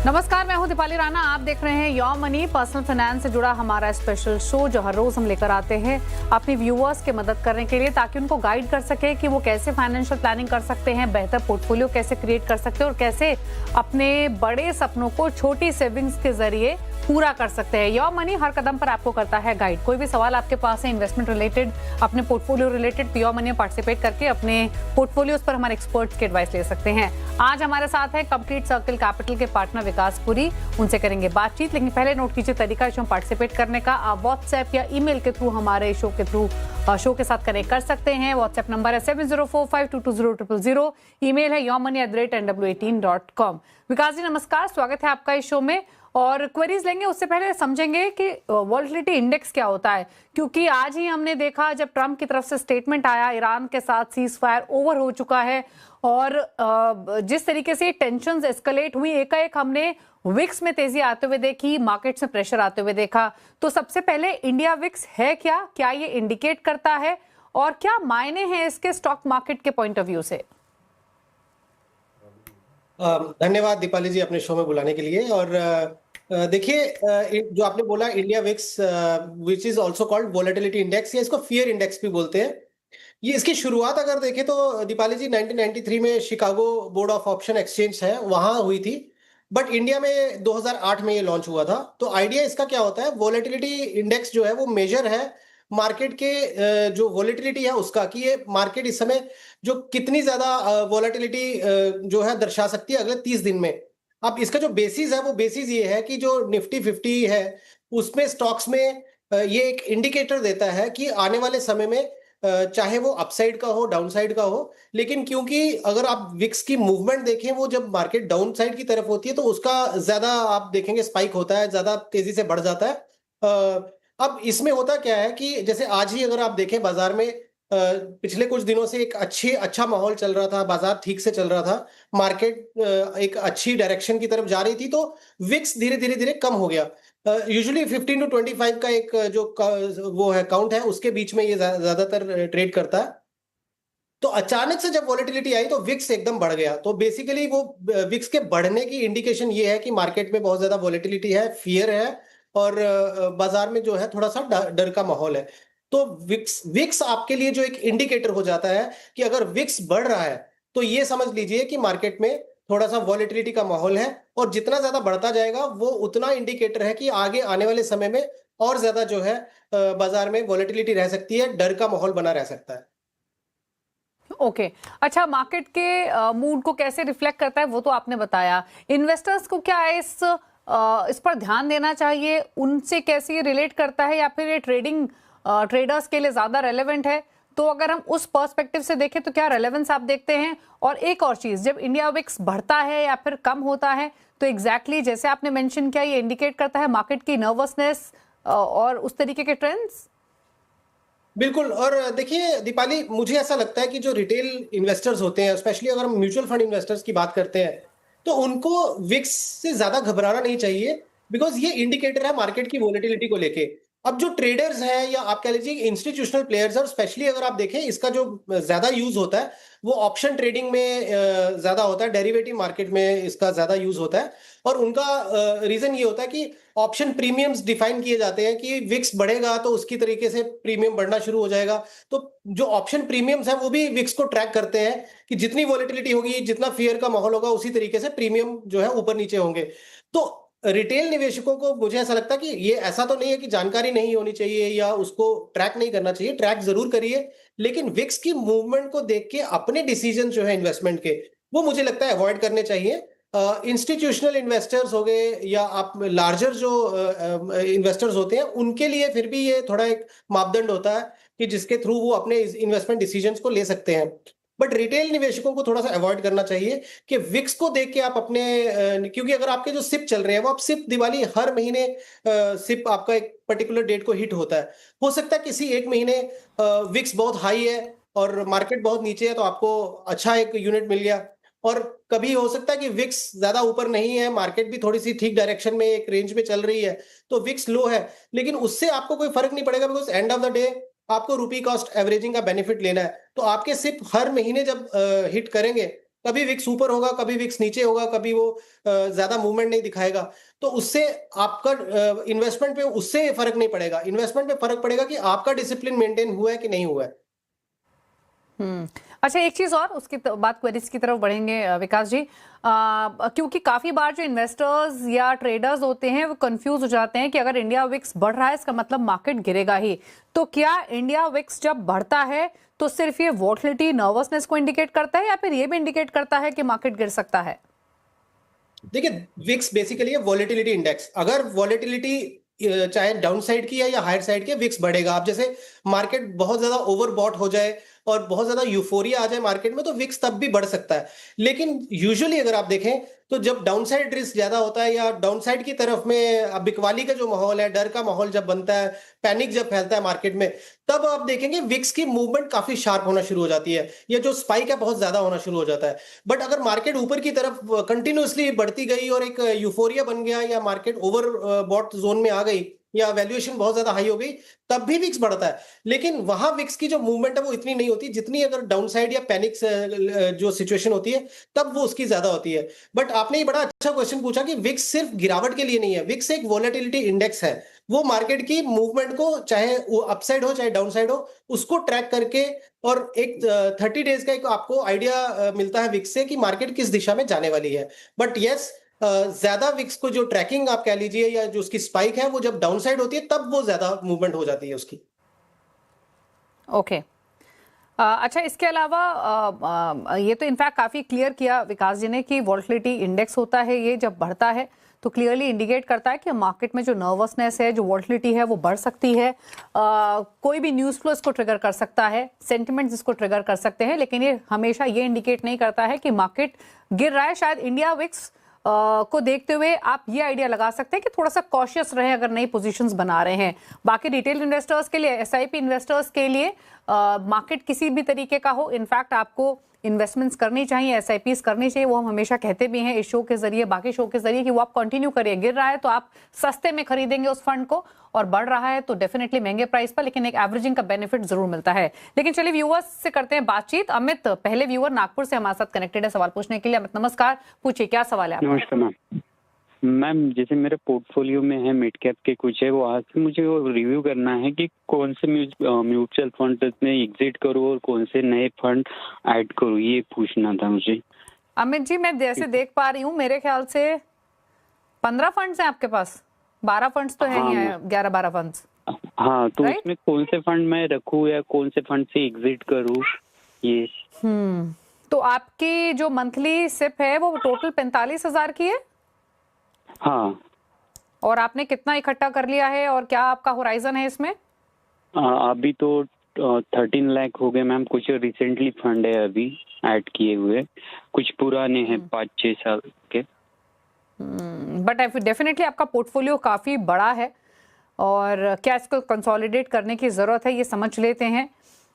नमस्कार, मैं हूं दीपाली राणा। आप देख रहे हैं योर मनी, पर्सनल फाइनेंस से जुड़ा हमारा स्पेशल शो जो हर रोज हम लेकर आते हैं अपने व्यूअर्स के मदद करने के लिए, ताकि उनको गाइड कर सके कि वो कैसे फाइनेंशियल प्लानिंग कर सकते हैं, बेहतर पोर्टफोलियो कैसे क्रिएट कर सकते हैं और कैसे अपने बड़े सपनों को छोटी सेविंग्स के जरिए पूरा कर सकते हैं। योर मनी हर कदम पर आपको करता है गाइड। कोई भी सवाल आपके पास है इन्वेस्टमेंट रिलेटेड, अपने पोर्टफोलियो रिलेटेड, तो योर मनी में पार्टिसिपेट करके अपने पोर्टफोलियोज पर हमारे एक्सपर्ट्स की एडवाइस ले सकते हैं। आज हमारे साथ है कंप्लीट सर्कल कैपिटल के पार्टनर विकास पुरी, उनसे करेंगे बातचीत। लेकिन पहले नोट कीजिए तरीका इसमें पार्टिसिपेट करने का। आप व्हाट्सएप या ईमेल के थ्रू हमारे शो के साथ कनेक्ट कर सकते हैं। व्हाट्सएप नंबर है 7045220000, ईमेल है yourmoney@nw18.com। विकास जी नमस्कार, स्वागत है आपका इस शो में। और क्वेरीज लेंगे, उससे पहले समझेंगे कि वॉलेटिलिटी इंडेक्स क्या होता है, क्योंकि आज ही हमने देखा जब ट्रंप की तरफ से स्टेटमेंट आया, ईरान के साथ सीज फायर ओवर हो चुका है और जिस तरीके से टेंशंस एस्केलेट हुई, एकाएक हमने विक्स में तेजी आते हुए देखी, मार्केट्स में प्रेशर आते हुए देखा। तो सबसे पहले इंडिया विक्स है क्या ये इंडिकेट करता है और क्या मायने हैं इसके स्टॉक मार्केट के पॉइंट ऑफ व्यू से? धन्यवाद दीपाली जी अपने शो में बुलाने के लिए। और देखिए, जो आपने बोला India VIX which is also called volatility index, या इसको फियर इंडेक्स भी बोलते हैं। ये इसकी शुरुआत अगर देखें तो दीपाली जी 1993 में Chicago board of option exchange है वहां हुई थी, बट इंडिया में 2008 में ये लॉन्च हुआ था। तो आइडिया इसका क्या होता है, वोलेटिलिटी इंडेक्स जो है वो मेजर है मार्केट के जो वोलेटिलिटी है उसका, कि ये मार्केट इस समय जो कितनी ज्यादा वोलेटिलिटी जो है दर्शा सकती है अगले 30 दिन में। अब इसका जो बेसिस है वो बेसिस ये है कि जो निफ्टी 50 है उसमें स्टॉक्स में ये एक इंडिकेटर देता है कि आने वाले समय में चाहे वो अपसाइड का हो डाउनसाइड का हो, लेकिन क्योंकि अगर आप विक्स की मूवमेंट देखें वो जब मार्केट डाउनसाइड की तरफ होती है तो उसका ज्यादा आप देखेंगे स्पाइक होता है, ज्यादा तेजी से बढ़ जाता है। अब इसमें होता क्या है कि जैसे आज ही अगर आप देखें बाजार में पिछले कुछ दिनों से एक अच्छा माहौल चल रहा था, बाजार ठीक से चल रहा था, मार्केट एक अच्छी डायरेक्शन की तरफ जा रही थी, तो विक्स धीरे धीरे धीरे कम हो गया। यूजुअली 15 टू 25 का एक वो है काउंट है, उसके बीच में ये ज्यादातर ट्रेड करता है। तो अचानक से जब वॉलेटिलिटी आई तो विक्स एकदम बढ़ गया। तो बेसिकली वो विक्स के बढ़ने की इंडिकेशन ये है कि मार्केट में बहुत ज्यादा वॉलेटिलिटी है, फियर है और बाजार में जो है थोड़ा सा डर का माहौल है। तो विक्स आपके लिए जो एक इंडिकेटर हो जाता है कि अगर विक्स बढ़ रहा है तो ये समझ लीजिए कि मार्केट में थोड़ा सा वॉलेटिलिटी का माहौल है, और जितना ज्यादा बढ़ता जाएगा वो उतना इंडिकेटर है कि आगे आने वाले समय में और ज्यादा जो है बाजार में वॉलेटिलिटी रह सकती है, डर का माहौल बना रह सकता है। ओके अच्छा, मार्केट के मूड को कैसे रिफ्लेक्ट करता है वो तो आपने बताया। इन्वेस्टर्स को क्या है इस पर ध्यान देना चाहिए, उनसे कैसे ये रिलेट करता है, या फिर ये ट्रेडर्स के लिए ज्यादा रेलेवेंट है? तो अगर हम उस पर्सपेक्टिव से देखें तो क्या रेलेवेंस आप देखते हैं? और एक और चीज, जब इंडिया विक्स बढ़ता है या फिर कम होता है तो एग्जैक्टली जैसे आपने मेंशन किया, ये इंडिकेट करता है मार्केट की नर्वसनेस और उस तरीके के ट्रेंड्स। बिल्कुल। और देखिए दीपाली, मुझे ऐसा लगता है कि जो रिटेल इन्वेस्टर्स होते हैं, स्पेशली अगर हम म्यूचुअल फंड इन्वेस्टर्स की बात करते हैं, तो उनको विक्स से ज्यादा घबराना नहीं चाहिए, बिकॉज ये इंडिकेटर है मार्केट की वोलेटिलिटी को लेके। अब जो ट्रेडर्स हैं या आप कह लीजिए इंस्टीट्यूशनल प्लेयर्स हैं, स्पेशली अगर आप देखें इसका जो ज्यादा यूज होता है वो ऑप्शन ट्रेडिंग में ज्यादा होता है, डेरिवेटिव मार्केट में इसका ज्यादा यूज होता है। और उनका रीजन ये होता है कि ऑप्शन प्रीमियम्स डिफाइन किए जाते हैं कि विक्स बढ़ेगा तो उसकी तरीके से प्रीमियम बढ़ना शुरू हो जाएगा। तो जो ऑप्शन प्रीमियम्स है वो भी विक्स को ट्रैक करते हैं कि जितनी वॉलेटिलिटी होगी, जितना फियर का माहौल होगा, उसी तरीके से प्रीमियम जो है ऊपर नीचे होंगे। तो रिटेल निवेशकों को मुझे ऐसा लगता है कि ये ऐसा तो नहीं है कि जानकारी नहीं होनी चाहिए या उसको ट्रैक नहीं करना चाहिए, ट्रैक जरूर करिए, लेकिन विक्स की मूवमेंट को देख के अपने डिसीजन जो है इन्वेस्टमेंट के, वो मुझे लगता है अवॉइड करने चाहिए। इंस्टीट्यूशनल इन्वेस्टर्स हो गए या आप लार्जर जो इन्वेस्टर्स होते हैं, उनके लिए फिर भी ये थोड़ा एक मापदंड होता है कि जिसके थ्रू वो अपने इन्वेस्टमेंट डिसीजंस को ले सकते हैं। बट रिटेल निवेशकों को थोड़ा सा अवॉइड करना चाहिए कि विक्स को देख के आप अपने क्योंकि अगर आपके जो सिप चल रहे हैं वो आप सिप दिवाली हर महीने सिप आपका एक पर्टिकुलर डेट को हिट होता है। हो सकता है किसी एक महीने विक्स बहुत हाई है और मार्केट बहुत नीचे है तो आपको अच्छा एक यूनिट मिल गया, और कभी हो सकता है कि विक्स ज्यादा ऊपर नहीं है, मार्केट भी थोड़ी सी ठीक डायरेक्शन में एक रेंज में चल रही है तो विक्स लो है, लेकिन उससे आपको कोई फर्क नहीं पड़ेगा, because end of the day आपको रुपी कॉस्ट एवरेजिंग का बेनिफिट लेना है। तो आपके सिप हर महीने जब हिट करेंगे कभी विक्स ऊपर होगा, कभी विक्स नीचे होगा, कभी वो ज्यादा मूवमेंट नहीं दिखाएगा। तो उससे आपका इन्वेस्टमेंट पे उससे फर्क नहीं पड़ेगा। इन्वेस्टमेंट पे फर्क पड़ेगा कि आपका डिसिप्लिन मेंटेन हुआ है कि नहीं हुआ है। अच्छा, एक चीज और उसकी बात क्वेरीज की तरफ बढ़ेंगे विकास जी, क्योंकि काफी बार जो इन्वेस्टर्स या ट्रेडर्स होते हैं वो कंफ्यूज हो जाते हैं कि अगर इंडिया विक्स बढ़ रहा है इसका मतलब मार्केट गिरेगा ही। तो क्या इंडिया विक्स जब बढ़ता है तो सिर्फ ये वोलेटिलिटी नर्वसनेस को इंडिकेट करता है या फिर ये भी इंडिकेट करता है कि मार्केट गिर सकता है? देखिए, विक्स बेसिकली है वॉलेटिलिटी इंडेक्स। अगर वॉलेटिलिटी चाहे डाउन साइड की है या हायर साइड की है, विक्स बढ़ेगा। आप जैसे मार्केट बहुत ज्यादा ओवरबॉट हो जाए और बहुत ज्यादा यूफोरिया आ जाए मार्केट में, तो विक्स तब भी बढ़ सकता है। लेकिन यूजुअली अगर आप देखें तो जब डाउन साइड रिस्क ज्यादा होता है या डाउन साइड की तरफ में बिकवाली का जो माहौल है, डर का माहौल जब बनता है, पैनिक जब फैलता है मार्केट में, तब आप देखेंगे विक्स की मूवमेंट काफी शार्प होना शुरू हो जाती है। ये जो स्पाइक है बहुत ज्यादा होना शुरू हो जाता है। बट अगर मार्केट ऊपर की तरफ कंटिन्यूअसली बढ़ती गई और एक यूफोरिया बन गया या मार्केट ओवर बॉट जोन में आ गई या वैल्यूएशन बहुत ज्यादा हाई हो गई, तब भी विक्स बढ़ता है। लेकिन वहां विक्स की जो मूवमेंट है वो इतनी नहीं होती जितनी अगर डाउन साइड या पैनिक जो सिचुएशन होती है तब वो उसकी ज्यादा होती है। बट आपने ये बड़ा अच्छा क्वेश्चन पूछा कि विक्स सिर्फ गिरावट के लिए नहीं है। विक्स एक वोलेटिलिटी इंडेक्स है। वो मार्केट की मूवमेंट को, चाहे वो अपसाइड हो चाहे डाउन साइड हो, उसको ट्रैक करके और एक 30 डेज का एक आपको आइडिया मिलता है विक्स से कि मार्केट किस दिशा में जाने वाली है। बट यस, ज्यादा विक्स को जो ट्रैकिंग आप कह लीजिए या जो उसकी स्पाइक है, वो जब डाउन साइड होती है तब वो ज्यादा मूवमेंट हो जाती है उसकी। ओके। अच्छा, इसके अलावा ये तो इनफैक्ट काफी क्लियर किया विकास जी ने कि वॉलेटिलिटी इंडेक्स होता है, ये जब बढ़ता है तो क्लियरली इंडिकेट करता है कि मार्केट में जो नर्वसनेस है, जो वॉलेटिलिटी है, वो बढ़ सकती है। कोई भी न्यूज़ फ्लो इसको ट्रिगर कर सकता है, सेंटिमेंट्स इसको ट्रिगर कर सकते हैं, लेकिन ये हमेशा ये इंडिकेट नहीं करता है कि मार्केट गिर रहा है। शायद इंडिया विक्स को देखते हुए आप ये आइडिया लगा सकते हैं कि थोड़ा सा कॉशियस रहे अगर नई पोजीशंस बना रहे हैं। बाकी रिटेल इन्वेस्टर्स के लिए, एसआईपी इन्वेस्टर्स के लिए मार्केट किसी भी तरीके का हो, इनफैक्ट आपको इन्वेस्टमेंट्स करनी चाहिए, एसआईपीस करनी चाहिए। वो हम हमेशा कहते भी हैं इस शो के जरिए, बाकी शो के जरिए, कि वो आप कंटिन्यू करिए। गिर रहा है तो आप सस्ते में खरीदेंगे उस फंड को, और बढ़ रहा है तो डेफिनेटली महंगे प्राइस पर, लेकिन एक एवरेजिंग का बेनिफिट जरूर मिलता है। लेकिन चलिए व्यूअर्स से करते हैं बातचीत। अमित, पहले व्यूअर नागपुर से हमारे साथ कनेक्टेड है सवाल पूछने के लिए। अमित नमस्कार, पूछिए क्या सवाल है आपका? नमस्कार मैम। मैम, जैसे मेरे पोर्टफोलियो में है मिड कैप के कुछ है, वो आज से मुझे वो रिव्यू करना है कि कौन से म्यूचुअल फंड में एग्जिट करूँ और कौन से नए फंड ऐड करूँ, ये पूछना था मुझे। अमित जी, मैं जैसे देख पा रही हूँ मेरे ख्याल से 15 फंड्स हैं आपके पास। 12 फंड्स तो है ही, 11-12 फंड्स। हाँ, तो Right? उसमें कौन से फंड मैं रखूँ या कौन से फंड से एग्जिट करूँ, ये। तो आपकी जो मंथली सिप है वो टोटल 45,000 की है? हाँ। और आपने कितना इकट्ठा कर लिया है और क्या आपका होराइजन है इसमें? अभी तो 13 लाख हो गए मैम। कुछ रिसेंटली फंड है अभी ऐड किए हुए, कुछ पुराने हैं 5-6 साल के। बट डेफिनेटली आपका पोर्टफोलियो काफी बड़ा है और क्या इसको कंसोलिडेट करने की जरूरत है, ये समझ लेते हैं।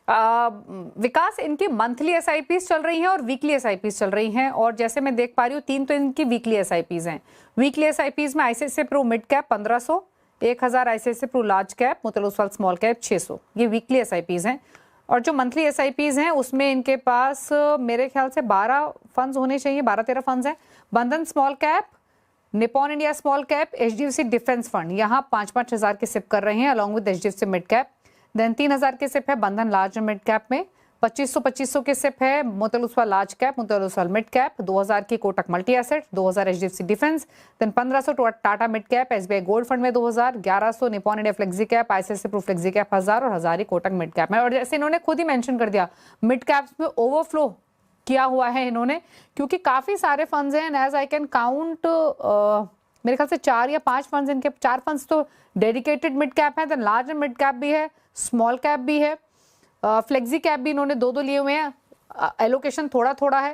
विकास, इनकी मंथली एसआईपीज चल रही हैं और वीकली एसआईपीज चल रही हैं, और जैसे मैं देख पा रही हूँ 3 तो इनकी वीकली एसआईपीज हैं। वीकली एसआईपीज में ICICI Pru mid cap 1500, 1000 ICICI Pru large cap, Motilal Oswal small cap 600, ये वीकली एसआईपीज हैं। और जो मंथली एसआईपीज हैं उसमें इनके पास मेरे ख्याल से 12 फंड्स होने चाहिए, 12-13 फंड्स हैं। Bandhan small cap, Nippon India small cap, HDFC defence fund, यहाँ 5-5 हजार के सिप कर रहे हैं along with HDFC mid cap. Then 3000 के सिप है बंधन लार्ज मिड कैप में, 2500 के सिप है Motilal Oswal large cap, Motilal Oswal mid cap, 2000 की Kotak multi asset, 2000 HDFC defence, then 1500 Tata mid cap, SBI gold fund में 2000, 1100 Nippon India flexi cap, ICICI Pru flexi cap 1000 और 1000 ही Kotak mid cap में। और जैसे इन्होंने खुद ही मेंशन कर दिया, मिड कैप्स में ओवरफ्लो किया हुआ है इन्होंने, क्योंकि काफी सारे फंड्स हैं। एज आई कैन काउंट, मेरे ख्याल से 4 या 5 फंड्स, इनके 4 फंड्स तो डेडिकेटेड मिड कैप है, देन लार्ज मिड कैप भी है, स्मॉल कैप भी है, फ्लेक्सी कैप भी इन्होंने 2-2 लिए हुए हैं, एलोकेशन थोड़ा है।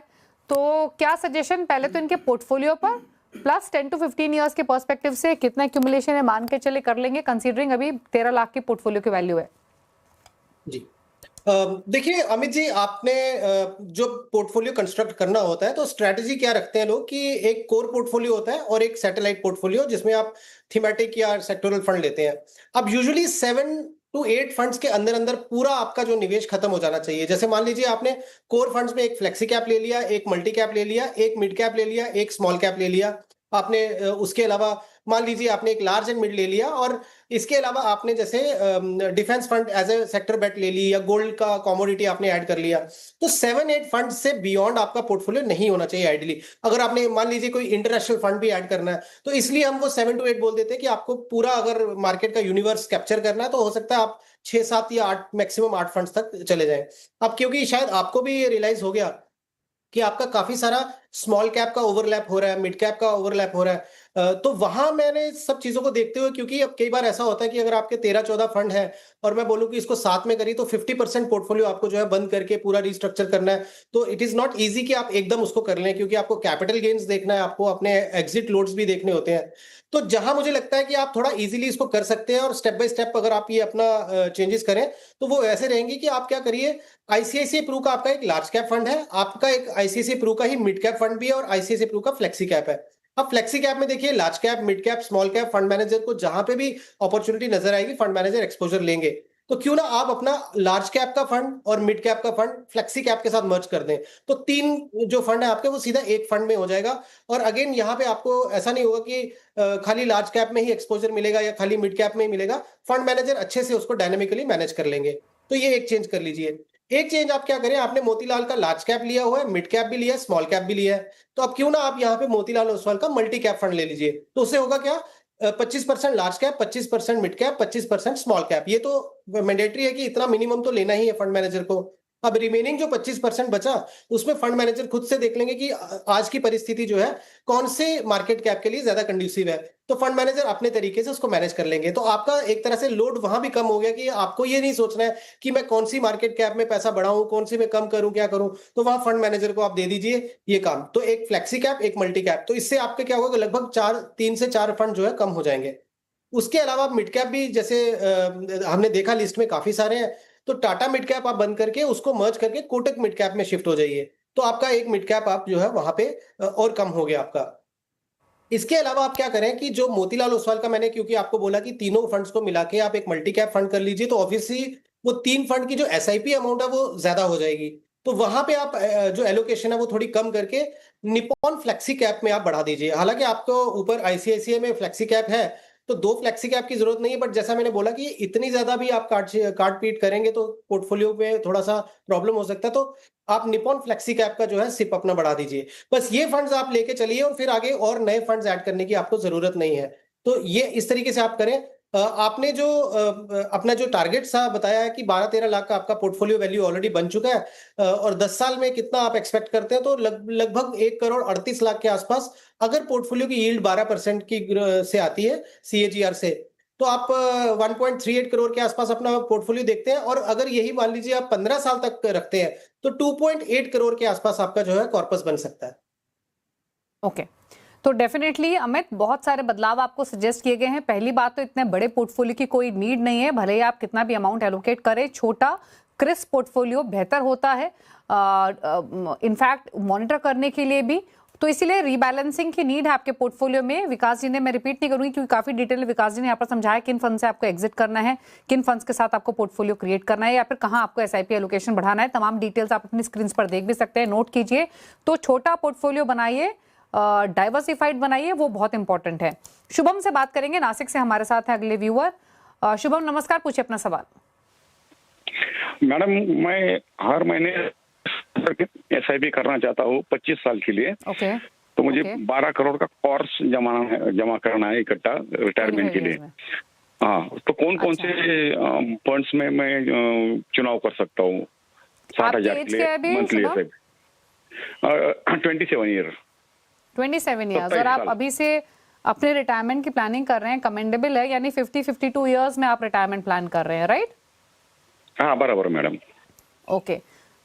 तो क्या सजेशन, पहले तो इनके पोर्टफोलियो पर प्लस 10 to 15 ईयर्स के पर्सपेक्टिव से कितना एक्यूमुलेशन है मान के चले कर लेंगे, कंसीडरिंग अभी 13 लाख की पोर्टफोलियो की वैल्यू है? जी, देखिए अमित जी, आपने जो पोर्टफोलियो कंस्ट्रक्ट करना होता है तो स्ट्रैटेजी क्या रखते हैं लोग कि एक कोर पोर्टफोलियो होता है और एक सैटेलाइट पोर्टफोलियो जिसमें आप थीमेटिक या सेक्टोरल फंड लेते हैं। अब यूजुअली 7 टू 8 फंड्स के अंदर अंदर पूरा आपका जो निवेश खत्म हो जाना चाहिए। जैसे मान लीजिए आपने कोर फंड्स में एक फ्लेक्सी कैप ले लिया, एक मल्टी कैप ले लिया, एक मिड कैप ले लिया, एक स्मॉल कैप ले लिया। आपने उसके अलावा मान लीजिए आपने एक लार्ज एंड मिड ले लिया, और इसके अलावा आपने जैसे defence fund as a sector bet ले ली, या गोल्ड का कमोडिटी आपने ऐड कर लिया। तो 7-8 फंड से बियॉन्ड आपका पोर्टफोलियो नहीं होना चाहिए आइडियली। अगर आपने मान लीजिए कोई इंटरनेशनल फंड भी ऐड करना है, तो इसलिए हम वो 7 to 8 बोल देते हैं कि आपको पूरा अगर मार्केट का यूनिवर्स कैप्चर करना है तो हो सकता है आप 6-7 या 8 मैक्सिमम 8 फंड्स तक चले जाएं। अब क्योंकि शायद आपको भी ये रियलाइज हो गया कि आपका काफी सारा स्मॉल कैप का ओवरलैप हो रहा है, मिड कैप का ओवरलैप हो रहा है, तो वहां मैंने सब चीजों को देखते हुए, क्योंकि अब कई बार ऐसा होता है कि अगर आपके 13-14 फंड है और मैं बोलूं कि इसको साथ में करिए, तो 50% पोर्टफोलियो आपको जो है बंद करके पूरा रिस्ट्रक्चर करना है। तो इट इज नॉट इजी कि आप एकदम उसको कर लें, क्योंकि आपको कैपिटल गेन्स देखना है, आपको अपने एग्जिट लोड्स भी देखने होते हैं। तो जहां मुझे लगता है कि आप थोड़ा इजीली इसको कर सकते हैं और स्टेप बाय स्टेप अगर आप ये अपना चेंजेस करें, तो वो ऐसे रहेंगे कि आप क्या करिए, आईसीआईसीआई प्रू का आपका एक लार्ज कैप फंड है, आपका एक आईसीआईसीआई प्रू का ही मिड कैप फंड भी है, और आईसीआईसीआई प्रू का फ्लेक्सी कैप है। अब फ्लेक्सी कैप में देखिए, large cap, mid cap, small cap fund manager को जहां पे भी अपॉर्चुनिटी नजर आएगी, फंड मैनेजर एक्सपोजर लेंगे। तो क्यों ना आप अपना लार्ज कैप का फंड और मिड कैप का फंड फ्लेक्सी कैप के साथ मर्ज कर दें, तो 3 जो फंड है आपके वो सीधा एक फंड में हो जाएगा। और अगेन यहाँ पे आपको ऐसा नहीं होगा कि खाली लार्ज कैप में ही एक्सपोजर मिलेगा या खाली मिड कैप में ही मिलेगा, फंड मैनेजर अच्छे से उसको डायनेमिकली मैनेज कर लेंगे। तो ये एक चेंज कर लीजिए। एक चेंज आप क्या करें, आपने मोतीलाल का लार्ज कैप लिया हुआ है, मिड कैप भी लिया है, स्मॉल कैप भी लिया है, तो अब क्यों ना आप यहाँ पे मोतीलाल ओसवाल का मल्टी कैप फंड ले लीजिए। तो उससे होगा क्या, 25% large cap, 25% mid cap, 25% small cap. ये तो मैंडेटरी है कि इतना मिनिमम तो लेना ही है फंड मैनेजर को। अब रिमेनिंग जो 25% बचा, उसमें फंड मैनेजर खुद से देख लेंगे कि आज की परिस्थिति जो है कौन से मार्केट कैप के लिए ज्यादा कंड्यूसिव है, तो फंड मैनेजर अपने तरीके से उसको मैनेज कर लेंगे। तो आपका एक तरह से लोड वहां भी कम हो गया कि आपको ये नहीं सोचना है कि मैं कौन सी मार्केट कैप में पैसा बढ़ाऊं, कौन सी में कम करूं, क्या करूं। तो वहां फंड मैनेजर को आप दे दीजिए ये काम। तो एक फ्लेक्सी कैप, एक मल्टी कैप, तो इससे आपके क्या होगा, लगभग 3 से 4 फंड जो है कम हो जाएंगे। उसके अलावा मिड कैप भी जैसे हमने देखा लिस्ट में काफी सारे हैं, तो टाटा मिड कैप आप बंद करके उसको मर्ज करके कोटक मिड कैप में शिफ्ट हो जाइए। तो आपका एक मिड कैप आप जो है वहां पे और कम हो गया आपका। इसके अलावा आप क्या करें कि जो मोतीलाल ओसवाल का मैंने क्योंकि आपको बोला कि तीनों फंड्स को मिला के आप एक मल्टी कैप फंड कर लीजिए, तो ऑब्वियसली वो 3 फंड की जो एसआईपी अमाउंट है वो ज्यादा हो जाएगी। तो वहां पे आप जो एलोकेशन है वो थोड़ी कम करके निपॉन फ्लेक्सी कैप में आप बढ़ा दीजिए। हालांकि आपको ऊपर आईसीआईसीआई में फ्लेक्सी कैप है, तो 2 फ्लेक्सी कैप की जरूरत नहीं है, बट जैसा मैंने बोला कि इतनी ज्यादा भी आप काट पीट करेंगे तो पोर्टफोलियो पे थोड़ा सा प्रॉब्लम हो सकता है। तो आप निपॉन फ्लेक्सी कैप का जो है सिप अपना बढ़ा दीजिए। बस ये फंड्स आप लेके चलिए, और फिर आगे और नए फंड्स ऐड करने की आपको जरूरत नहीं है। तो ये इस तरीके से आप करें। आपने जो अपना जो टारगेट सा बताया है कि 12-13 लाख का आपका पोर्टफोलियो वैल्यू ऑलरेडी बन चुका है, और 10 साल में कितना आप एक्सपेक्ट करते हैं, तो लगभग 1 करोड़ 38 लाख के आसपास अगर पोर्टफोलियो की यील्ड 12% की से आती है CAGR से, तो आप 1.38 करोड़ के आसपास अपना पोर्टफोलियो देखते हैं। और अगर यही मान लीजिए आप 15 साल तक रखते हैं, तो 2.8 करोड़ के आसपास आपका जो है कॉर्पस बन सकता है। ओके, तो डेफिनेटली अमित, बहुत सारे बदलाव आपको सजेस्ट किए गए हैं। पहली बात तो इतने बड़े पोर्टफोलियो की कोई नीड नहीं है, भले ही आप कितना भी अमाउंट एलोकेट करें, छोटा क्रिस्प पोर्टफोलियो बेहतर होता है इनफैक्ट मॉनिटर करने के लिए भी। तो इसीलिए रीबैलेंसिंग की नीड है आपके पोर्टफोलियो में। विकास जी ने, मैं रिपीट नहीं करूंगी क्योंकि काफी डिटेल में विकास जी ने यहाँ पर समझाया किन फंड से आपको एग्जिट करना है, किन फंड्स के साथ आपको पोर्टफोलियो क्रिएट करना है, या फिर कहाँ आपको एसआईपी एलोकेशन बढ़ाना है। तमाम डिटेल्स आप अपनी स्क्रीन पर देख भी सकते हैं, नोट कीजिए। तो छोटा पोर्टफोलियो बनाइए, डाइवर्सिफाइड बनाइए, वो बहुत इंपॉर्टेंट है। शुभम से बात करेंगे, नासिक से हमारे साथ है अगले व्यूअर। शुभम नमस्कार, पूछिए अपना सवाल। मैडम, मैं हर महीने एसआईपी करना चाहता हूँ 25 साल के लिए। ओके, तो मुझे 12 करोड़ का कोर्स जमा करना है इकट्ठा रिटायरमेंट के लिए। हाँ, तो कौन कौन से फंड्स में मैं चुनाव कर सकता हूँ 60,000 के लिए मंथली एसआईपी? 27 ईयर। 27 ईयर्स, और आप अभी से अपने रिटायरमेंट की प्लानिंग कर रहे हैं, कमेंडेबल है। यानी 50-52 ईयर्स में आप रिटायरमेंट प्लान कर रहे हैं, राइट? हाँ, बराबर मैडम। ओके,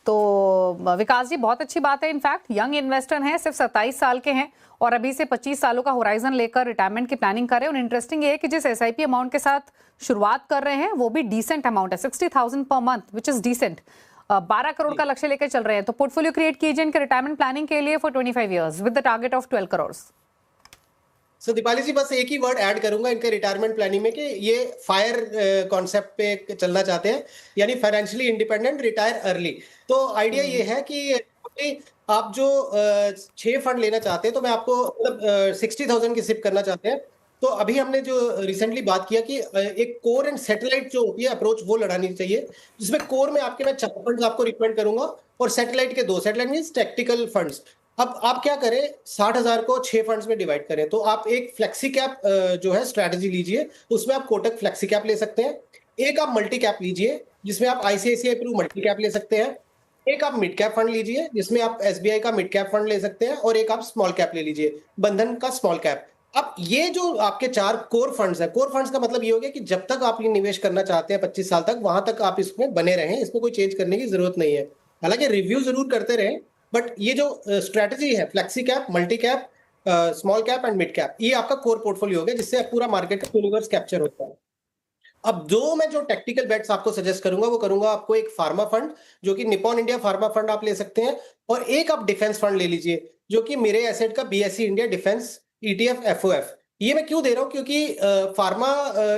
तो विकास जी बहुत अच्छी बात है। इनफैक्ट यंग इन्वेस्टर हैं, सिर्फ 27 साल के हैं, और अभी से 25 सालों का होराइजन लेकर रिटायरमेंट की प्लानिंग कर रहे हैं। और इंटरेस्टिंग ये है कि जिस एसआईपी अमाउंट के साथ शुरुआत कर रहे हैं वो भी डिसेंट अमाउंट है, 60,000 per month, which is decent. 12 crore का लक्ष्य लेकर चल रहे हैं। तो पोर्टफोलियो क्रिएट कीजिए इनके रिटायरमेंट प्लानिंग के लिए for 25 years with the target of 12 crore. So Deepali ji, बस एक ही वर्ड ऐड करूंगा इनके रिटायरमेंट प्लानिंग में कि ये फायर कॉन्सेप्ट पे चलना चाहते हैं, यानी फाइनेंशियली इंडिपेंडेंट, रिटायर अर्ली। तो आइडिया ये है कि आप जो 6 फंड लेना चाहते हैं, तो मैं आपको मतलब 60,000 की सिप करना चाहते हैं, तो अभी हमने जो रिसेंटली बात किया कि एक कोर एंड सैटेलाइट जो होती है अप्रोच, वो लड़ानी चाहिए, जिसमें कोर में आपके मैं 4 फंड्स आपको रिकमेंड करूंगा और सैटेलाइट के 2। Satellite means tactical funds. अब आप क्या करें, 60,000 को 6 फंड्स में डिवाइड करें, तो आप एक फ्लेक्सी कैप जो है स्ट्रैटेजी लीजिए, उसमें आप कोटक फ्लेक्सी कैप ले सकते हैं। एक आप मल्टी कैप लीजिए, जिसमें आप आईसीआईसीआई प्रू मल्टी कैप ले सकते हैं। एक आप मिड कैप फंड लीजिए, जिसमें आप एसबीआई का मिड कैप फंड ले सकते हैं, और एक आप स्मॉल कैप ले लीजिए, बंधन का स्मॉल कैप। अब ये जो आपके 4 कोर फंड्स है, कोर फंड्स का मतलब ये हो गया कि जब तक आप ये निवेश करना चाहते हैं 25 साल तक, वहां तक आप इसमें बने रहें, इसमें कोई चेंज करने की जरूरत नहीं है। हालांकि रिव्यू जरूर करते रहें, बट ये जो स्ट्रैटेजी है, flexi cap, multi cap, small cap and mid cap, ये आपका कोर पोर्टफोलियो हो गया, जिससे पूरा मार्केट का यूनिवर्स कैप्चर होता है। अब जो टैक्टिकल बेट्स आपको सजेस्ट करूंगा, वो करूंगा आपको एक फार्मा फंड, जो कि निपॉन इंडिया फार्मा फंड आप ले सकते हैं, और एक आप डिफेंस फंड ले लीजिए, जो कि मेरे एसेट का BSE India defence ETF FOF। ये मैं क्यों दे रहा हूं, क्योंकि फार्मा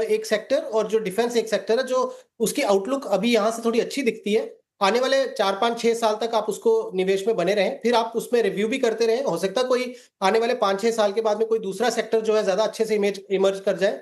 एक सेक्टर और जो डिफेंस एक सेक्टर है, जो उसकी आउटलुक अभी यहां से थोड़ी अच्छी दिखती है। आने वाले 4, 5, 6 साल तक आप उसको निवेश में बने रहें, फिर आप उसमें रिव्यू भी करते रहें। हो सकता है कोई आने वाले 5-6 साल के बाद में कोई दूसरा सेक्टर जो है ज्यादा अच्छे से इमर्ज कर जाए,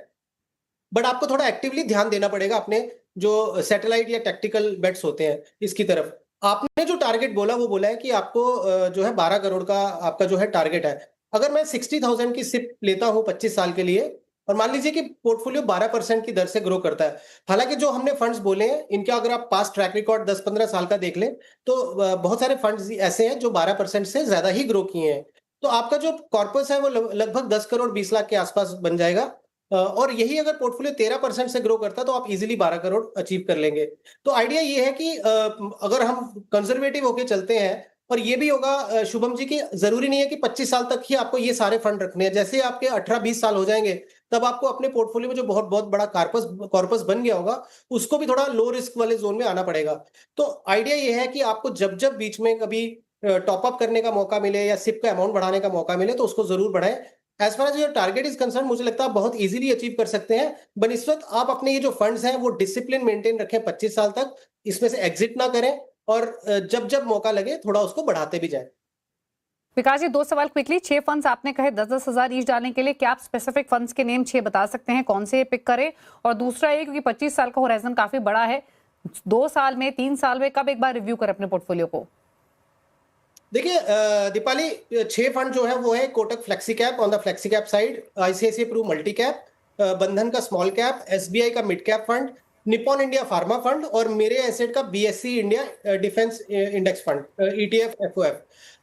बट आपको थोड़ा एक्टिवली ध्यान देना पड़ेगा अपने जो सैटेलाइट या टैक्टिकल बेट्स होते हैं इसकी तरफ। आपने जो टारगेट बोला, वो बोला है कि आपको जो है 12 करोड़ का आपका जो है टारगेट है। अगर मैं 60,000 की सिप लेता हूं 25 साल के लिए, और मान लीजिए कि पोर्टफोलियो 12% की दर से ग्रो करता है, हालांकि जो हमने फंड्स बोले हैं, इनका अगर आप पास्ट ट्रैक रिकॉर्ड 10-15 साल का देख लें, तो बहुत सारे फंड्स ऐसे हैं जो 12% से ज्यादा ही ग्रो किए हैं। तो आपका जो कॉर्पस है वो लगभग 10 करोड़ 20 लाख के आसपास बन जाएगा, और यही अगर पोर्टफोलियो 13% से ग्रो करता है, तो आप इजीली 12 करोड़ अचीव कर लेंगे। तो आइडिया ये है कि अगर हम कंजर्वेटिव होके चलते हैं, और ये भी होगा शुभम जी की, जरूरी नहीं है कि 25 साल तक ही आपको ये सारे फंड रखने हैं। जैसे आपके 18-20 साल हो जाएंगे, तब आपको अपने पोर्टफोलियो में जो बहुत बहुत बड़ा कॉर्पस बन गया होगा, उसको भी थोड़ा लो रिस्क वाले जोन में आना पड़ेगा। तो आइडिया ये है कि आपको जब जब बीच में कभी टॉप अप करने का मौका मिले या सिप का अमाउंट बढ़ाने का मौका मिले, तो उसको जरूर बढ़ाएं। As far as your target is concern, मुझे लगता है बहुत इजीली अचीव कर सकते हैं। बनिस्बत आप अपने ये जो फंड्स हैं वो डिसिप्लिन मेंटेन रखें 25 साल तक, इसमें से एग्जिट ना करें, और जब जब मौका लगे थोड़ा उसको बढ़ाते भी जाएं। विकास जी, 2 सवाल क्विकली। 6 फंड्स आपने कहे 10-10 हजार ईच डालने के लिए, क्या आप स्पेसिफिक फंड्स के नेम 6 बता सकते हैं, कौन से पिक करें? और दूसरा ये, क्योंकि 25 साल का होराइजन काफी बड़ा है, 2 साल में 3 साल में कब एक बार रिव्यू करें अपने पोर्टफोलियो को? देखिए दीपाली, 6 फंड जो है वो है Kotak flexi cap on the flexi cap side, ICICI Pru multi cap, Bandhan का स्मॉल कैप, एसबीआई का mid cap fund, Nippon India pharma fund, और मेरे एसेट का BSE India defence index fund ETF FOF।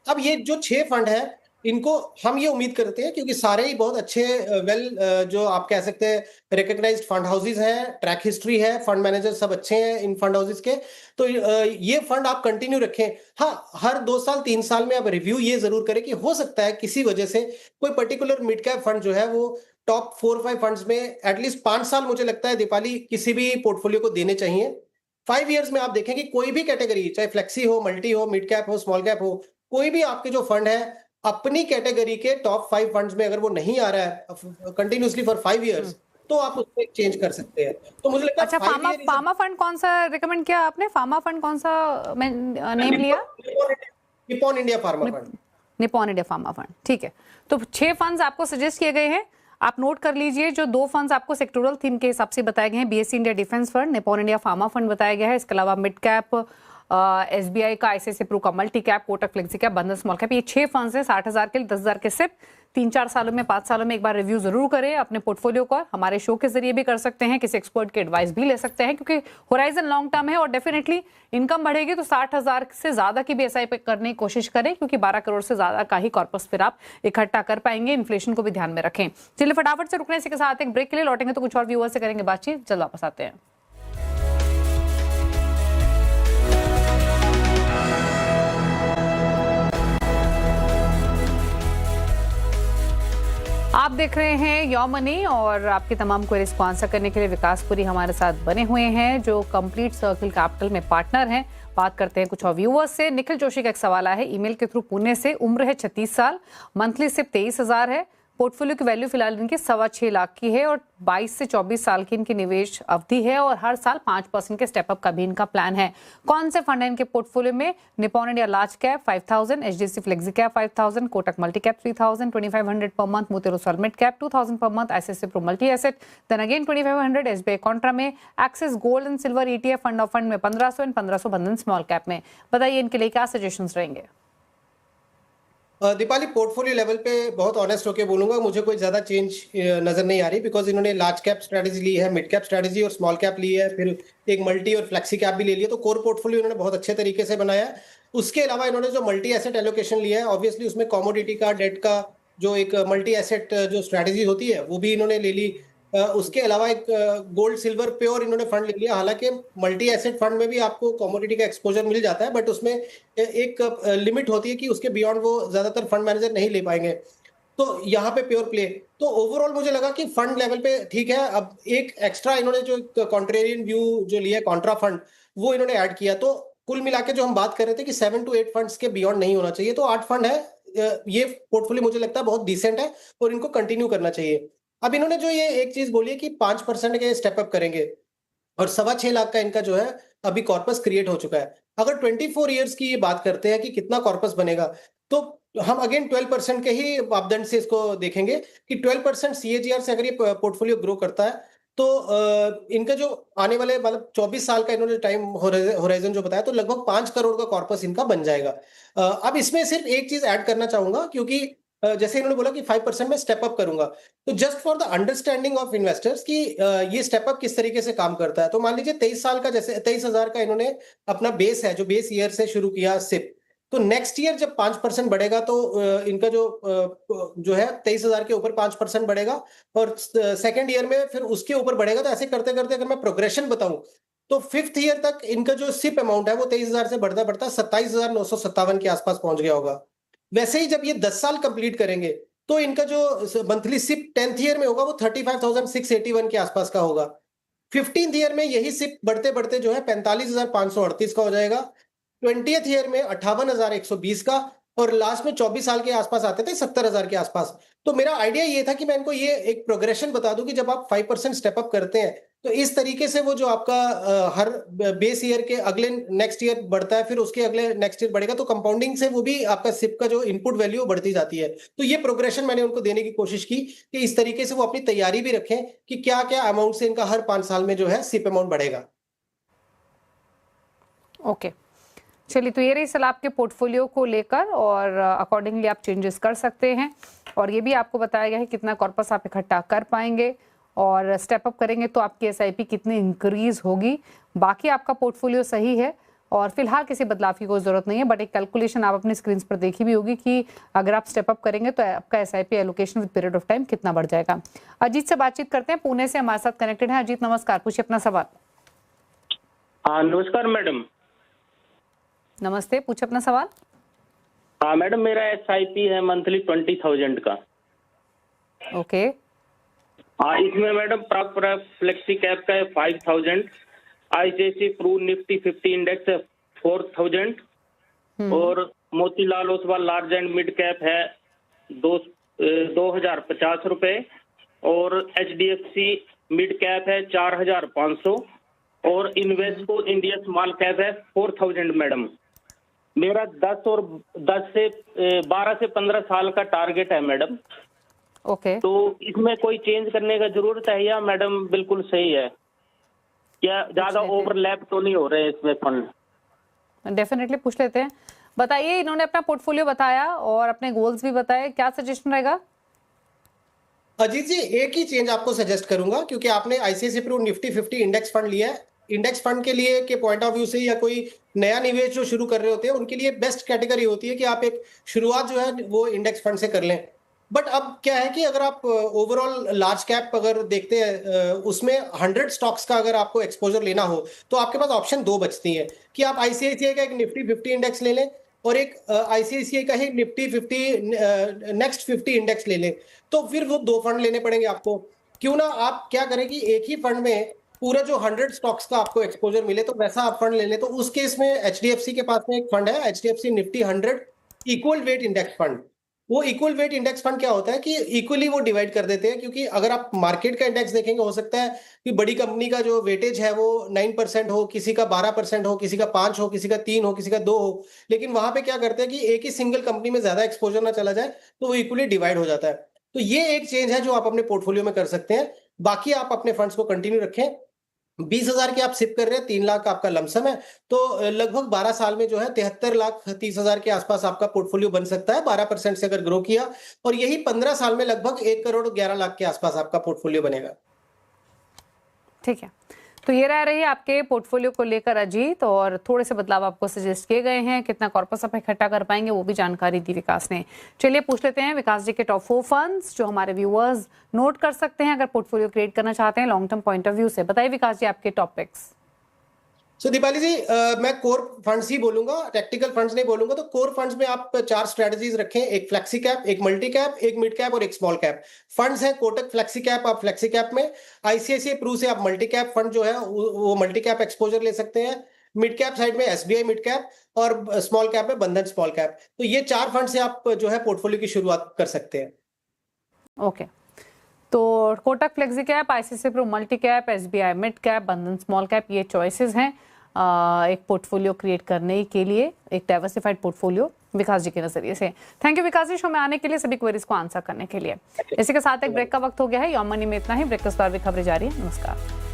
अब ये जो 6 फंड है, इनको हम ये उम्मीद करते हैं, क्योंकि सारे ही बहुत अच्छे जो आप कह सकते हैं रिकॉग्नाइज्ड फंड हाउसेज हैं, ट्रैक हिस्ट्री है, फंड मैनेजर सब अच्छे हैं इन फंड हाउसेज के, तो ये फंड आप कंटिन्यू रखें। हाँ, हर 2 साल 3 साल में आप रिव्यू ये जरूर करें कि हो सकता है किसी वजह से कोई पर्टिकुलर मिड कैप फंड जो है वो टॉप 4-5 फंड्स में एटलीस्ट 5 साल, मुझे लगता है दीपाली, किसी भी पोर्टफोलियो को देने चाहिए। 5 इयर्स में आप देखेंगे कोई भी कैटेगरी, चाहे फ्लेक्सी हो, मल्टी हो, मिड कैप हो, स्मॉल कैप हो, कोई भी आपके जो फंड है अपनी कैटेगरी के टॉप 5 फंड्स में अगर वो नहीं आ रहा है कंटिन्यूअसली फॉर 5 इयर्स, तो आप उसमें चेंज कर सकते हैं। तो मुझे लगता है अच्छा, फार्मा फंड कौन सा रिकमेंड किया आपने? फार्मा फंड कौन सा नेम लिया? Nippon India pharma fund. Nippon India pharma fund, ठीक है। तो 6 फंड्स आपको सजेस्ट किए गए हैं, आप नोट कर लीजिए। जो 2 फंड्स आपको सेक्टोरल थीम के हिसाब से बताए गए हैं, BSE India defence fund, Nippon India pharma fund बताया गया है। इसके अलावा मिड कैप एसबीआई का, आईसीआईसीआई प्रू का multi cap, Kotak flexi cap, Bandhan small cap, ये 6 फंड्स हैं 60,000 के लिए, 10,000 के सिप। 3-4 सालों में, 5 सालों में एक बार रिव्यू जरूर करें अपने पोर्टफोलियो का। हमारे शो के जरिए भी कर सकते हैं, किसी एक्सपर्ट की एडवाइस भी ले सकते हैं, क्योंकि होराइजन लॉन्ग टर्म है और डेफिनेटली इनकम बढ़ेगी तो 60,000 से ज्यादा की भी एसआईपी करने की कोशिश करें, क्योंकि 12 करोड़ से ज्यादा का ही कॉर्पस फिर आप इकट्ठा कर पाएंगे। इन्फ्लेशन को भी ध्यान में रखें। चलिए फटाफट से रुकने के साथ एक ब्रेक के लिए लौटेंगे, तो कुछ और व्यूअर्स से करेंगे बातचीत। जल्द वापस आते हैं। आप देख रहे हैं योर मनी, और आपके तमाम क्वेरीज को आंसर करने के लिए विकासपुरी हमारे साथ बने हुए हैं, जो कंप्लीट सर्कल कैपिटल में पार्टनर हैं। बात करते हैं कुछ और व्यूअर्स से। निखिल जोशी का एक सवाल आया है ईमेल के थ्रू पुणे से, उम्र है 36 साल, मंथली सिर्फ 23,000 है, पोर्टफोलियो की वैल्यू फिलहाल इनकी 6.25 लाख की है और 22 से 24 साल की इनकी निवेश अवधि है और हर साल 5% के स्टेप अप का भी इनका प्लान है। कौन से फंड है इनके पोर्टफोलियो में? Nippon India large cap 5000, HDFC flexi cap 5000, Kotak multi cap 3000, 2500 पर month, Motilal Oswal mid cap 2000 पर month, ICICI Pru multi asset, then again 2500 SBI contra में, Axis gold and silver ETF fund of fund में 1500 and 1500 बंधन small cap में। बताइए इनके लिए क्या सजेशंस रहेंगे? दीपाली, पोर्टफोलियो लेवल पे बहुत ऑनेस्ट होके बोलूंगा, मुझे कोई ज्यादा चेंज नजर नहीं आ रही, बिकॉज इन्होंने लार्ज कैप स्ट्रेटेजी ली है, मिड कैप स्ट्रेटेजी और स्मॉल कैप ली है, फिर एक मल्टी और फ्लेक्सी कैप भी ले लिया, तो कोर पोर्टफोलियो इन्होंने बहुत अच्छे तरीके से बनाया है। उसके अलावा इन्होंने जो मल्टी एसेट एलोकेशन लिया है, ऑब्वियसली उसमें कॉमोडिटी का, डेट का जो एक मल्टी एसेट जो स्ट्रेटेजी होती है वो भी इन्होंने ले ली। उसके अलावा एक गोल्ड सिल्वर प्योर इन्होंने फंड ले लिया। हालांकि मल्टी एसेट फंड में भी आपको कमोडिटी का एक्सपोजर मिल जाता है, बट उसमें एक लिमिट होती है कि उसके बियॉन्ड वो ज्यादातर फंड मैनेजर नहीं ले पाएंगे, तो यहाँ पे प्योर प्ले। तो ओवरऑल मुझे लगा कि फंड लेवल पे ठीक है। अब एक एक्स्ट्रा इन्होंने जो कॉन्ट्रेरियन व्यू जो लिया कॉन्ट्रा फंड, वो इन्होंने ऐड किया। तो कुल मिला के जो हम बात कर रहे थे कि 7 to 8 फंड्स के बियॉन्ड नहीं होना चाहिए, तो 8 फंड है। ये पोर्टफोलियो मुझे लगता है बहुत डिसेंट है और इनको कंटिन्यू करना चाहिए। अब इन्होंने जो ये एक चीज बोली है कि 5% के स्टेप अप करेंगे और 6.25 लाख का इनका जो है अभी कॉर्पस क्रिएट हो चुका है। अगर 24 इयर्स की ये बात करते हैं कि कितना कॉर्पस बनेगा, तो हम अगेन 12% के ही मापदंड से इसको देखेंगे कि 12% सीएजीआर से अगर ये पोर्टफोलियो ग्रो करता है, तो इनका जो आने वाले मतलब 24 साल का इन्होंने टाइम होराइजन जो बताया, तो लगभग 5 करोड़ का कॉर्पस इनका बन जाएगा। अब इसमें सिर्फ एक चीज ऐड करना चाहूंगा, क्योंकि जैसे इन्होंने बोला कि 5% में स्टेप अप करूंगा, तो just for the understanding of investors कि ये स्टेप अप किस तरीके से काम करता है। तो मान लीजिए 23 साल का, जैसे 23,000 का इन्होंने अपना बेस है, जो बेस ईयर से शुरू किया सिप, तो नेक्स्ट ईयर जब 5% बढ़ेगा, तो इनका जो है 23,000 के ऊपर 5% बढ़ेगा और सेकेंड ईयर में फिर उसके ऊपर बढ़ेगा। तो ऐसे करते करते अगर मैं प्रोग्रेशन बताऊं, तो 5th ईयर तक इनका जो सिप अमाउंट है वो 23,000 से बढ़ता बढ़ता 27,957 के आसपास पहुंच गया होगा। वैसे ही जब ये 10 साल कंप्लीट करेंगे, तो इनका जो मंथली सिप 10th ईयर में होगा वो 35,681 के आसपास का होगा। 15th ईयर में यही सिप बढ़ते बढ़ते जो है 45,538 का हो जाएगा। 20th ईयर में 58,120 का, और लास्ट में 24 साल के आसपास आते थे 70,000 के आसपास। तो मेरा आइडिया ये था कि मैं इनको ये एक प्रोग्रेशन बता दूं कि जब आप 5% स्टेप अप करते हैं, तो इस तरीके से वो जो आपका हर बेस ईयर के अगले नेक्स्ट ईयर बढ़ता है, फिर उसके अगले नेक्स्ट ईयर बढ़ेगा, तो कंपाउंडिंग से वो भी आपका सिप का जो इनपुट वैल्यू बढ़ती जाती है। तो ये प्रोग्रेशन मैंने उनको देने की कोशिश की कि इस तरीके से वो अपनी तैयारी भी रखें कि क्या क्या अमाउंट से इनका हर 5 साल में जो है सिप अमाउंट बढ़ेगा। ओके, चलिए, तो ये रही सलाह आपके पोर्टफोलियो को लेकर और अकॉर्डिंगली आप चेंजेस कर सकते हैं। और ये भी आपको बताया गया है कितना कॉर्पस आप इकट्ठा कर पाएंगे और स्टेप अप करेंगे तो आपकी एसआईपी कितनी इंक्रीज होगी। बाकी आपका पोर्टफोलियो सही है और फिलहाल किसी बदलाव की कोई जरूरत नहीं है, बट एक कैलकुलेशन आप अपनी स्क्रीन पर देखी भी होगी कि अगर आप स्टेप अप करेंगे तो आपका SIP allocation with period of time कितना बढ़ जाएगा। अजीत से बातचीत करते हैं, पुणे से हमारे साथ कनेक्टेड है। अजीत नमस्कार, पूछिए अपना सवाल। हाँ नमस्कार मैडम। नमस्ते, पूछे अपना सवाल। हाँ मैडम, मेरा एसआईपी है मंथली 20,000 का। ओके। हाँ, इसमें मैडम प्राक फ्लेक्सी कैप का है 5,000, आईसीआईसीआई प्रू निफ्टी 50 इंडेक्स है 4,000 और Motilal Oswal large and mid cap है 2,050 रुपए और एचडीएफसी मिड कैप है 4,500 और इन्वेस्को इंडिया स्मॉल कैप है 4,000 मैडम। मेरा 12 से 15 साल का टारगेट है मैडम। ओके। तो इसमें कोई चेंज करने का जरूरत है या मैडम बिल्कुल सही है? क्या ज्यादा ओवरलैप तो नहीं हो रहे हैं इसमें फंड? डेफिनेटली पूछ लेते हैं। बताइए, इन्होंने अपना पोर्टफोलियो बताया और अपने गोल्स भी बताए, क्या सजेशन रहेगा? अजीत जी, एक ही चेंज आपको सजेस्ट करूंगा, क्योंकि आपने ICICI Pru Nifty 50 index fund लिया है। इंडेक्स फंड के लिए के पॉइंट ऑफ व्यू से या कोई नया निवेश जो शुरू कर रहे होते हैं, उनके लिए बेस्ट कैटेगरी होती है कि आप एक शुरुआत जो है वो इंडेक्स फंड से कर लें। बट अब क्या है कि अगर आप ओवरऑल लार्ज कैप अगर देखते हैं, उसमें 100 स्टॉक्स का अगर आपको एक्सपोजर लेना हो, तो आपके पास ऑप्शन 2 बचती हैं कि आप आईसीआईसीआई का एक निफ्टी 50 इंडेक्स ले लें और एक आईसीआईसीआई का ही निफ्टी 50 नेक्स्ट 50 इंडेक्स ले लें। तो फिर वो 2 फंड लेने पड़ेंगे आपको। क्यों ना आप क्या करें कि एक ही फंड में पूरा जो 100 स्टॉक्स का आपको एक्सपोजर मिले, तो वैसा आप फंड ले लें। तो उस केस में एचडीएफसी के पास में एक फंड है, HDFC Nifty 100 equal weight index fund. वो इक्वल वेट इंडेक्स फंड क्या होता है कि इक्वली वो डिवाइड कर देते हैं, क्योंकि अगर आप मार्केट का इंडेक्स देखेंगे, हो सकता है कि बड़ी कंपनी का जो वेटेज है वो 9% हो, किसी का 12% हो, किसी का 5 हो, किसी का 3 हो, किसी का 2 हो, लेकिन वहां पे क्या करते हैं कि एक ही सिंगल कंपनी में ज्यादा एक्सपोजर ना चला जाए, तो वो इक्वली डिवाइड हो जाता है। तो ये एक चेंज है जो आप अपने पोर्टफोलियो में कर सकते हैं। बाकी आप अपने फंड्स को कंटिन्यू रखें। 20,000 की आप सिप कर रहे हैं, 3 लाख आपका लमसम है, तो लगभग 12 साल में जो है 73,30,000 के आसपास आपका पोर्टफोलियो बन सकता है, 12% से अगर ग्रो किया, और यही 15 साल में लगभग 1,11,00,000 के आसपास आपका पोर्टफोलियो बनेगा। ठीक है, तो ये रही आपके पोर्टफोलियो को लेकर अजीत, और थोड़े से बदलाव आपको सजेस्ट किए गए हैं। कितना कॉर्पस आप इकट्ठा कर पाएंगे वो भी जानकारी दी विकास ने। चलिए पूछ लेते हैं विकास जी के टॉप 4 फंड्स जो हमारे व्यूअर्स नोट कर सकते हैं अगर पोर्टफोलियो क्रिएट करना चाहते हैं long term point of view से। बताइए विकास जी आपके टॉप पिक्स। सो दीपाली जी, मैं कोर फंड्स ही बोलूंगा, टैक्टिकल फंड्स नहीं बोलूंगा। तो कोर फंड्स में आप 4 स्ट्रेटजीज रखें, एक फ्लेक्सी कैप, एक मल्टी कैप, एक मिड कैप और एक स्मॉल कैप। फंड्स है कोटक फ्लेक्सी कैप, आप फ्लेक्सी कैप में, आईसीआईसीआई प्रू से आप मल्टी कैप फंड जो है वो मल्टी कैप एक्सपोजर ले सकते हैं। मिड कैप साइड में एसबीआई मिड कैप, और स्मॉल कैप में बंधन स्मॉल कैप। तो ये 4 फंड से आप जो है पोर्टफोलियो की शुरुआत कर सकते हैं। ओके, तो Kotak flexi cap, ICICI Pru multi cap, SBI mid cap, Bandhan small cap, ये चॉइसेस हैं एक पोर्टफोलियो क्रिएट करने के लिए, एक डाइवर्सिफाइड पोर्टफोलियो विकास जी के नजरिए से। Thank you Vikas ji show में आने के लिए, सभी क्वेरीज को आंसर करने के लिए। इसी के साथ एक ब्रेक का वक्त हो गया है। योर मनी में इतना ही। ब्रेक के बाद भी खबरें जारी है। नमस्कार।